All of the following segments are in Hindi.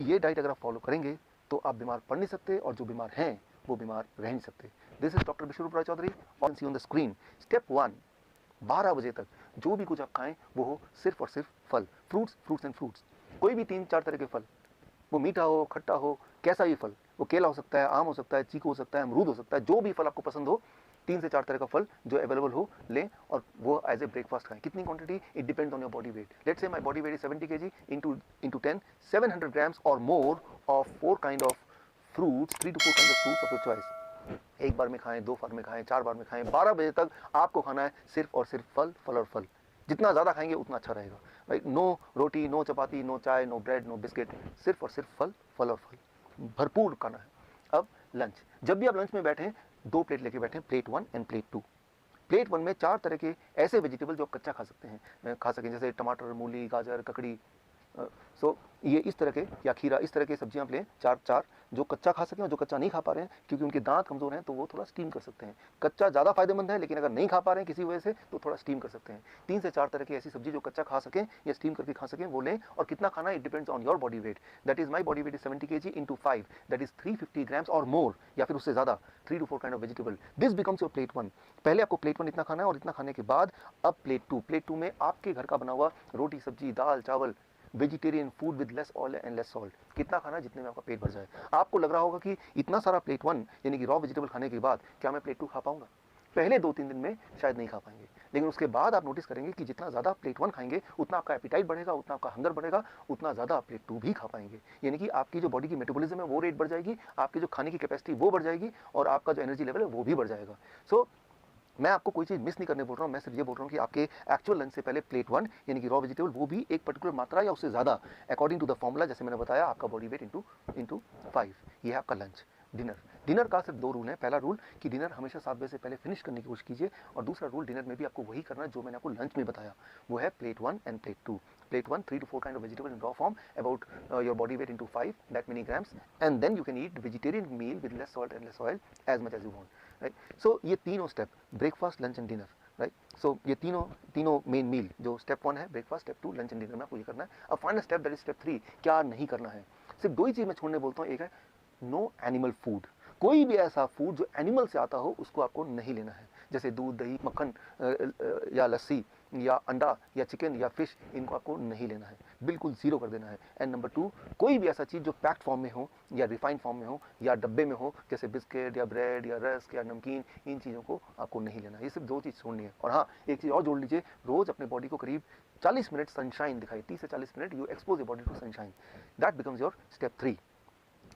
ये डाइट अगर आप फॉलो करेंगे तो आप बीमार पड़ नहीं सकते, और जो बीमार हैं वो बीमार रह नहीं सकते। This is doctor Biswaroop Roy Chowdhury, on see on the screen. Step 1, 12 बजे तक जो भी कुछ आप खाएं वो हो सिर्फ और सिर्फ फल, फ्रूट्स, फ्रूट्स एंड फ्रूट्स। कोई भी 3-4 तरह के फल, वो मीठा हो, खट्टा हो, कैसा भी फल, वो केला हो सकता है, आम हो सकता है, चीकू हो सकता है, अमरूद हो सकता है, जो भी फल आपको पसंद हो, 3 से 4 तरह का फल जो अवेलेबल हो लें, और वो एज ए ब्रेकफास्ट खाएं। कितनी quantity? It depends on your body weight. Let's say my body weight is 70 kg, into 10, 700 grams और more of 4 kind of fruits, 3 to 4 kinds of fruits of your choice। एक बार में खाएं, 2 बार में खाएं, 4 बार में खाएं, 12 बजे तक आपको खाना है सिर्फ और सिर्फ फल, फल और फल। जितना ज़्यादा खाएंगे उतना अच्छा रहेगा, राइट। नो रोटी, नो चपाती, नो चाय, नो ब्रेड, नो बिस्किट, सिर्फ और सिर्फ फल, फल और फल, भरपूर खाना है। अब लंच, जब भी आप लंच में बैठें 2 प्लेट लेके बैठें, प्लेट 1 एंड प्लेट 2। प्लेट 1 में 4 तरह के ऐसे वेजिटेबल जो आप कच्चा खा सकते हैं, खा सकें, जैसे टमाटर, मूली, गाजर, ककड़ी, सो ये इस तरह के, या खीरा, इस तरह के सब्जियां आप लें, 4 जो कच्चा खा सकें, और जो कच्चा नहीं खा पा रहे हैं क्योंकि उनके दांत कमजोर हैं तो वो थोड़ा स्टीम कर सकते हैं। कच्चा ज़्यादा फायदेमंद है, लेकिन अगर नहीं खा पा रहे हैं किसी वजह से तो थोड़ा स्टीम कर सकते हैं। 3 से 4 तरह की ऐसी सब्जी जो कच्चा खा सकें या स्टीम करके खा सकें वो लें। और कितना खाना, it depends on your body weight. That is my body weight is 70 kg into 5, that is 350 grams और मोर, या फिर उससे ज़्यादा, 3 to 4 kind of vegetable। This becomes your plate 1। पहले आपको प्लेट 1 इतना खाना है, और इतना खाने के बाद अब प्लेट 2। प्लेट 2 में आपके घर का बना हुआ रोटी, सब्जी, दाल, चावल, vegetarian food with less oil and less salt. कितना खाना, जितने में आपका पेट भर जाए। आपको लग रहा होगा कि इतना सारा प्लेट 1 यानी कि रॉ वेजिटेबल खाने के बाद क्या मैं प्लेट 2 खा पाऊंगा? पहले 2-3 दिन में शायद नहीं खा पाएंगे, लेकिन उसके बाद आप नोटिस करेंगे कि जितना ज़्यादा प्लेट 1 खाएंगे उतना आपका एपिटाइट बढ़ेगा, उतना आपका हंगर बढ़ेगा, उतना ज़्यादा आप प्लेट 2 भी खा पाएंगे। यानी कि आपकी जो बॉडी की मेटाबॉलिज्म है वो रेट बढ़ जाएगी, आपकी जो खाने की कैपेसिटी वो बढ़ जाएगी, और आपका जो एनर्जी लेवल है वो भी बढ़ जाएगा। सो मैं आपको कोई चीज़ मिस नहीं करने बोल रहा हूँ, मैं सिर्फ ये बोल रहा हूँ कि आपके एक्चुअल लंच से पहले प्लेट 1 यानी कि रॉ वेजिटेबल, वो भी एक पर्टिकुलर मात्रा या उससे ज़्यादा, अकॉर्डिंग टू द फॉर्मूला, जैसे मैंने बताया, आपका बॉडी वेट इंटू 5। ये है आपका लंच। डिनर का सिर्फ 2 रूल है। पहला रूल कि डिनर हमेशा 7 बजे से पहले फिनिश करने की कोशिश कीजिए, और दूसरा रूल, डिनर में भी आपको वही करना है जो मैंने आपको लंच में बताया, वो है plate 1 end plate 2। Plate 1, 3 to 4 kind of vegetable in raw form, about your body weight into 5, that many grams, and then you can eat vegetarian meal with less salt and less oil as much as you want, right? So ये तीनों step, breakfast, lunch and dinner, right. So ये तीनों मेन मील, जो स्टेप 1 है breakfast, step 2 lunch and dinner में आपको ये करना है। अब final step, that is step 3, क्या नहीं करना है। सिर्फ 2 ही चीज़ मैं छोड़ने बोलता हूँ। एक है नो एनिमल फूड। कोई भी ऐसा फूड जो एनिमल से आता हो उसको आपको नहीं लेना है, जैसे दूध, दही, मक्खन, या लस्सी, या अंडा, या चिकन, या फिश, इनको आपको नहीं लेना है, बिल्कुल जीरो कर देना है। एंड नंबर 2, कोई भी ऐसा चीज़ जो पैक्ड फॉर्म में हो, या रिफाइंड फॉर्म में हो, या डब्बे में हो, जैसे बिस्किट, या ब्रेड, या रस्क, या नमकीन, इन चीज़ों को आपको नहीं लेना है। ये सिर्फ 2 चीज़ छोड़नी है। और हाँ, एक चीज़ और जोड़ लीजिए, रोज़ अपने बॉडी को करीब 40 मिनट सनशाइन दिखाई, 30 से 40 minute you expose your body to sunshine. That becomes your step 3।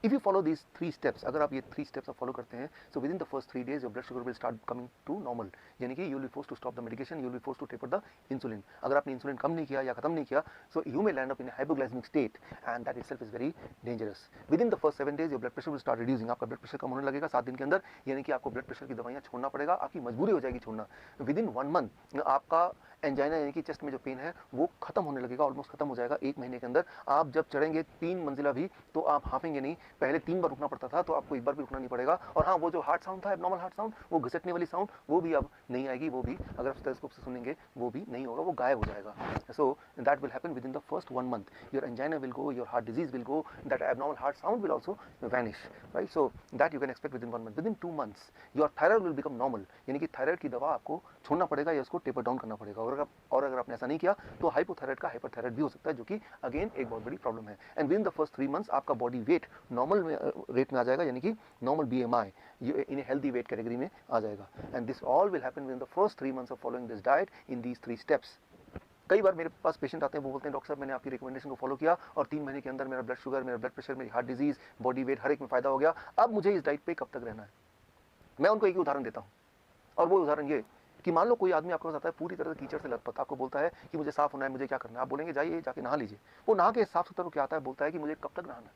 If you follow these 3 steps, अगर आप ये 3 steps आप फॉलो करते हैं, so within the first 3 days your blood sugar will start coming to normal, यानी कि you will be forced to stop the medication, you will be forced to taper the insulin। अगर आपने इंसुलिन कम नहीं किया या खत्म नहीं किया, so you may land up in a hypoglycemic state, and that itself is very dangerous। Within the first 7 days your blood pressure will start reducing, आपका ब्लड प्रेशर कम होने लगेगा 7 दिन के अंदर, यानी कि आपको ब्लड प्रेशर की दवाइयाँ छोड़ना पड़ेगा, आपकी मजबूरी हो जाएगी छोड़ना। Within 1 month आपका एंजाइना यानी कि चेस्ट में जो पेन है वो खत्म होने लगेगा, ऑलमोस्ट खत्म हो जाएगा 1 महीने के अंदर। आप जब चढ़ेंगे 3 मंजिला भी तो आप हाँफेंगे नहीं। पहले 3 बार रुकना पड़ता था, तो आपको 1 बार भी रुकना नहीं पड़ेगा। और हाँ, वो जो हार्ट साउंड था, एबनॉर्मल हार्ट साउंड, वो घिसटने वाली साउंड, वो भी अब नहीं आएगी, वो भी अगर आप स्टेथोस्कोप से सुनेंगे वो भी नहीं होगा, वो गायब हो जाएगा। So that will happen with in the first 1 month। Your angina will go, your heart disease will go, that abnormal heart sound will also vanish, right. So that you can expect with in 1 month। With in 2 months your thyroid will become normal, यानी कि थायराइड की दवा आपको छोड़ना पड़ेगा या उसको टेपर डाउन करना पड़ेगा। और अगर आपने ऐसा नहीं किया तो हाइपोथायराइड का हाइपरथायराइड भी हो सकता है, जो कि अगेन एक बहुत बड़ी प्रॉब्लम है। And with in the first 3 months आपका बॉडी वेट नॉर्मल रेट में आ जाएगा, यानी कि normal BMI in a healthy weight category में आ जाएगा। And this all will happen with in the first 3 months of following this diet in these 3 steps। कई बार मेरे पास पेशेंट आते हैं, वो बोलते हैं डॉक्टर साहब मैंने आपकी रिकमेंडेशन को फॉलो किया और 3 महीने के अंदर मेरा ब्लड शुगर, मेरा ब्लड प्रेशर, मेरी हार्ट डिजीज, बॉडी वेट हर एक में फायदा हो गया, अब मुझे इस डाइट पे कब तक रहना है। मैं उनको एक ही उदाहरण देता हूँ, और वो उदाहरण ये कि मान लो कोई आदमी आपके पास आता है पूरी तरह से कीचड़ से लथपथ, आपको बोलता है कि मुझे साफ होना है, मुझे क्या करना है। आप बोलेंगे जाइए जाके नहा लीजिए। वो नहा के साफ सुथरा क्या आता है, बोलता है कि मुझे कब तक नहाना है।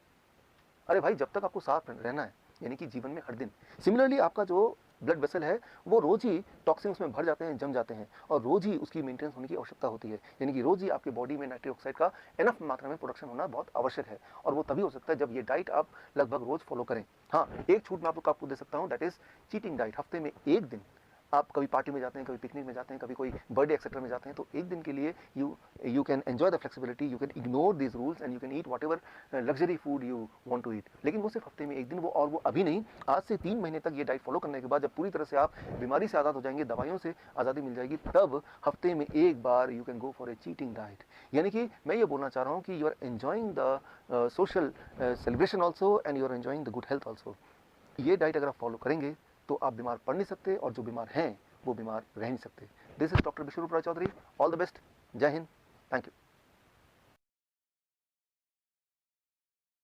अरे भाई, जब तक आपको साफ रहना है, यानी कि जीवन में हर दिन। सिमिलरली आपका जो ब्लड वेसल है वो रोज ही टॉक्सिन्स में भर जाते हैं, जम जाते हैं, और रोज ही उसकी मेंटेनेंस होने की आवश्यकता होती है। यानी कि रोज ही आपके बॉडी में नाइट्रिक ऑक्साइड का एनफ मात्रा में प्रोडक्शन होना बहुत आवश्यक है, और वो तभी हो सकता है जब ये डाइट आप लगभग रोज फॉलो करें। हाँ, एक छूट मैं आपको दे सकता हूँ, दैट इज चीटिंग डाइट। हफ्ते में 1 दिन आप कभी पार्टी में जाते हैं, कभी पिकनिक में जाते हैं, कभी कोई बर्थडे एक्सेट्रा में जाते हैं, तो एक दिन के लिए you can enjoy the flexibility, you can ignore this rules and you can eat whatever luxury food you want to eat. लेकिन वो सिर्फ हफ्ते में एक दिन, वो और वो अभी नहीं, आज से 3 महीने तक ये डाइट फॉलो करने के बाद जब पूरी तरह से आप बीमारी से आज़ाद हो जाएंगे, दवाइयों से आज़ादी मिल जाएगी, तब हफ्ते में एक बार you can go for a cheating diet. यानी कि मैं ये बोलना चाह रहा हूँ कि you are enjoying the social celebration also and you are enjoying the good health also. ये डाइट अगर आप फॉलो करेंगे तो आप बीमार पड़ नहीं सकते, और जो बीमार हैं वो बीमार रह नहीं सकते। This is doctor Biswaroop Roy Chowdhury. All the best. जय हिंद। Thank you.